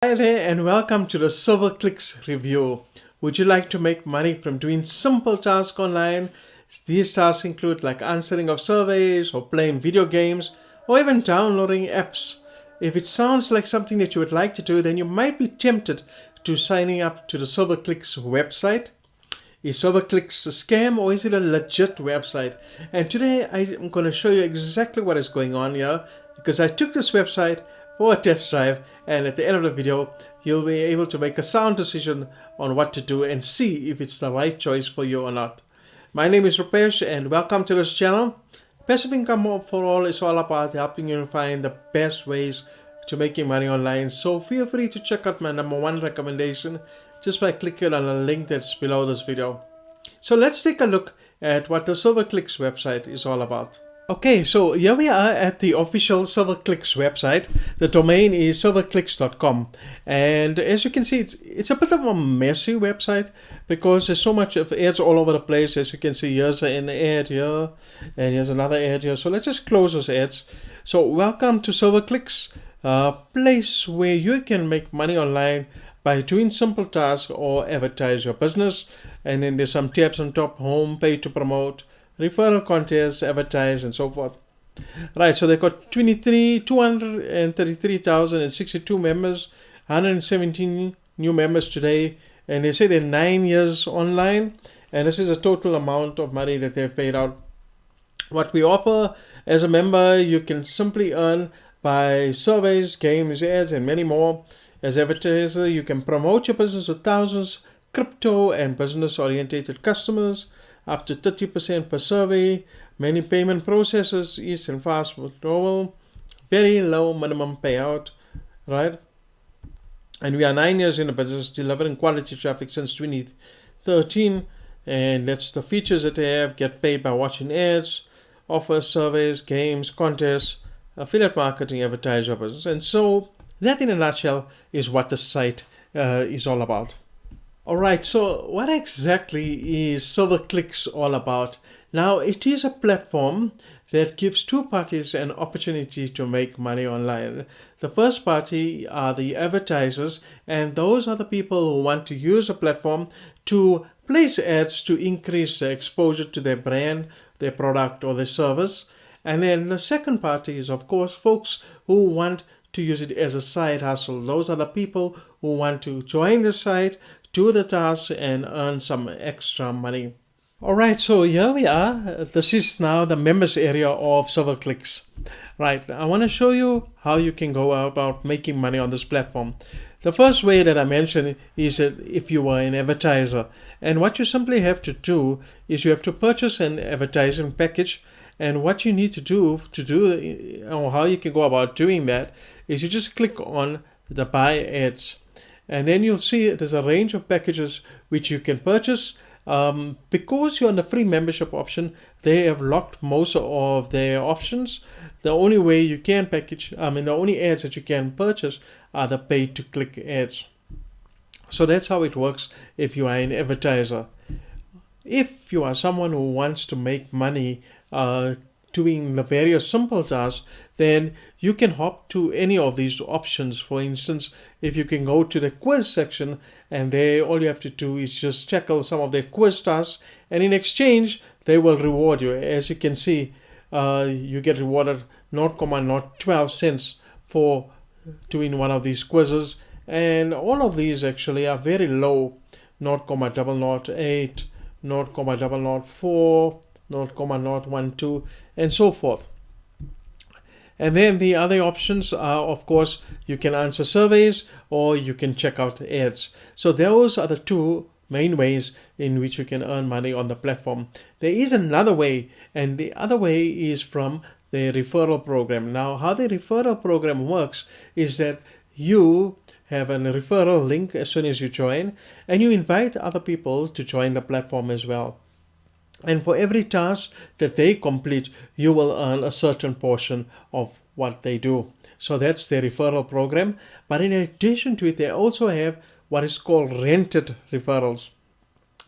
Hi there and welcome to the Silverclix review. Would you like to make money from doing simple tasks online? These tasks include like answering of surveys or playing video games or even downloading apps. If it sounds like something that you would like to do, then you might be tempted to signing up to the Silverclix website. Is Silverclix a scam or is it a legit website? And today I'm going to show you exactly what is going on here because I took this website for a test drive, and at the end of the video you'll be able to make a sound decision on what to do and see if it's the right choice for you or not. My name is Rupesh and welcome to this channel. Passive income for all is all about helping you find the best ways to making money online, so feel free to check out my #1 recommendation just by clicking on the link that's below this video. So let's take a look at what the Silverclix website is all about. Okay, so here we are at the official Silverclix website. The domain is silverclix.com, and as you can see, it's a bit of a messy website because there's so much of ads all over the place. As you can see, here's an ad here, and here's another ad here. So let's just close those ads. So welcome to Silverclix, a place where you can make money online by doing simple tasks or advertise your business. And then there's some tabs on top: home, pay to promote, referral contests, advertise, and so forth. Right, so they've got 233,062 members, 117 new members today, and they say they're 9 years online, and this is a total amount of money that they've paid out. What we offer as a member, you can simply earn by surveys, games, ads, and many more. As advertiser, you can promote your business with thousands crypto and business-oriented customers, up to 30% per survey, many payment processes, easy and fast withdrawal, very low minimum payout, right? And we are 9 years in the business, delivering quality traffic since 2013, and that's the features that they have: get paid by watching ads, offer surveys, games, contests, affiliate marketing, advertise your business. And so that in a nutshell is what the site is all about. Alright, so what exactly is Silverclix all about? Now, it is a platform that gives two parties an opportunity to make money online. The first party are the advertisers, and those are the people who want to use a platform to place ads to increase the exposure to their brand, their product, or their service. And then the second party is, of course, folks who want to use it as a side hustle. Those are the people who want to join the site, do the tasks, and earn some extra money. Alright, so here we are. This is now the members area of Silverclix. Right, I want to show you how you can go about making money on this platform. The first way that I mentioned is that if you are an advertiser, and what you simply have to do is you have to purchase an advertising package. And what you need to do, or how you can go about doing that, is you just click on the buy ads. And then you'll see there's a range of packages which you can purchase. Because you're on the free membership option, they have locked most of their options. The only way you can the only ads that you can purchase are the pay to click ads. So that's how it works if you are an advertiser. If you are someone who wants to make money doing the various simple tasks, then you can hop to any of these options. For instance, if you can go to the quiz section, and there all you have to do is just tackle some of their quiz tasks, and in exchange they will reward you. As you can see, you get rewarded 0.012 cents for doing one of these quizzes, and all of these actually are very low: 0.008, 0.004, 0.012, and so forth. And then the other options are, of course, you can answer surveys or you can check out ads. So those are the two main ways in which you can earn money on the platform. There is another way, and the other way is from the referral program. Now, how the referral program works is that you have a referral link as soon as you join, and you invite other people to join the platform as well. And for every task that they complete, you will earn a certain portion of what they do. So that's their referral program. But in addition to it, they also have what is called rented referrals.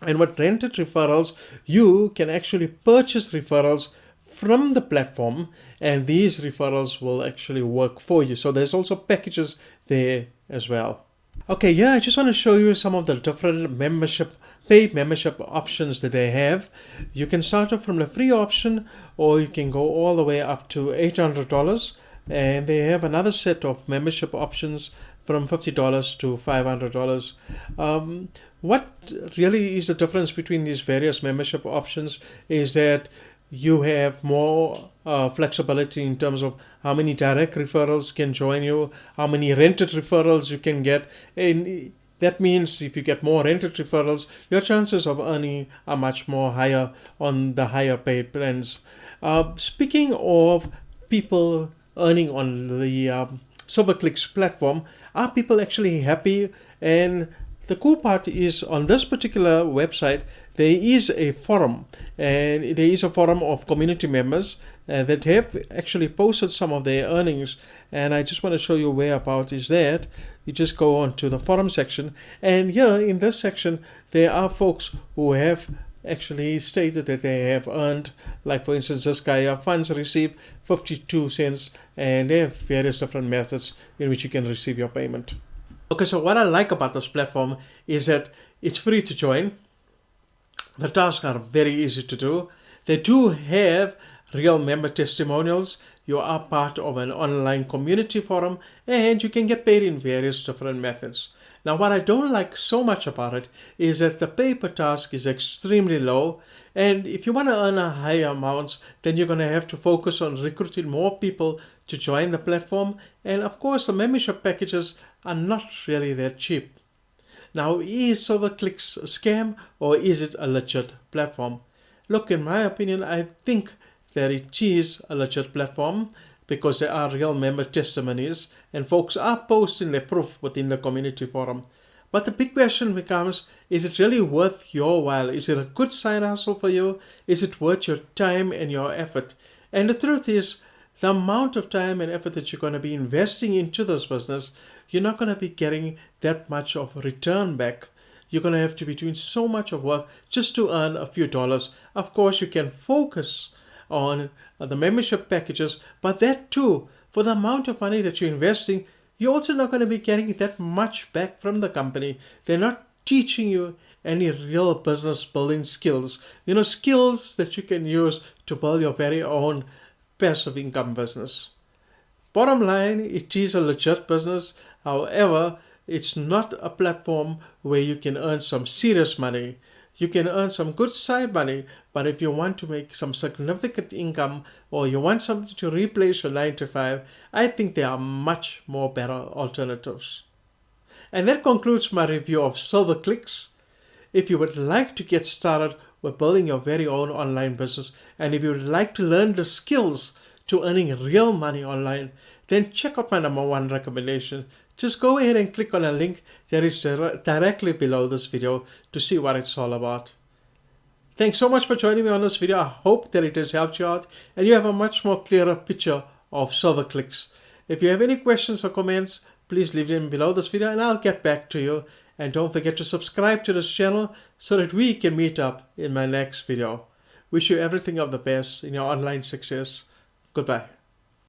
And with rented referrals, you can actually purchase referrals from the platform, and these referrals will actually work for you. So there's also packages there as well. Okay, yeah, I just want to show you some of the different paid membership options that they have. You can start off from the free option, or you can go all the way up to $800, and they have another set of membership options from $50 to $500. What really is the difference between these various membership options is that you have more flexibility in terms of how many direct referrals can join you, how many rented referrals you can get, and that means if you get more rented referrals, your chances of earning are much more higher on the higher paid plans. Speaking of people earning on the Silverclix platform, are people actually happy? And the cool part is on this particular website, there is a forum, and there is a forum of community members that have actually posted some of their earnings. And I just want to show you whereabout is that. You just go on to the forum section, and here in this section, there are folks who have actually stated that they have earned, like for instance, this guy, funds received 52 cents, and they have various different methods in which you can receive your payment. Okay, so what I like about this platform is that it's free to join. The tasks are very easy to do. They do have real member testimonials. You are part of an online community forum, and you can get paid in various different methods. Now, what I don't like so much about it is that the pay per task is extremely low. And if you want to earn a higher amounts, then you're going to have to focus on recruiting more people to join the platform. And of course, the membership packages are not really that cheap. Now, is Silverclix a scam, or is it a legit platform? Look, in my opinion, I think that it is a legit platform because there are real member testimonies and folks are posting their proof within the community forum. But the big question becomes, is it really worth your while? Is it a good side hustle for you? Is it worth your time and your effort? And the truth is, the amount of time and effort that you're going to be investing into this business, you're not going to be getting that much of a return back. You're going to have to be doing so much of work just to earn a few dollars. Of course, you can focus on the membership packages, but that too, for the amount of money that you're investing, you're also not going to be getting that much back from the company. They're not teaching you any real business building skills, skills that you can use to build your very own passive income business. Bottom line, it is a legit business. However, it's not a platform where you can earn some serious money. You can earn some good side money, but if you want to make some significant income or you want something to replace your 9 to 5, I think there are much more better alternatives. And that concludes my review of Silverclix. If you would like to get started with building your very own online business, and if you would like to learn the skills to earning real money online, then check out my #1 recommendation. Just go ahead and click on a link that is directly below this video to see what it's all about. Thanks so much for joining me on this video. I hope that it has helped you out and you have a much more clearer picture of Silverclix. If you have any questions or comments, please leave them below this video and I'll get back to you. And don't forget to subscribe to this channel so that we can meet up in my next video. Wish you everything of the best in your online success. Goodbye.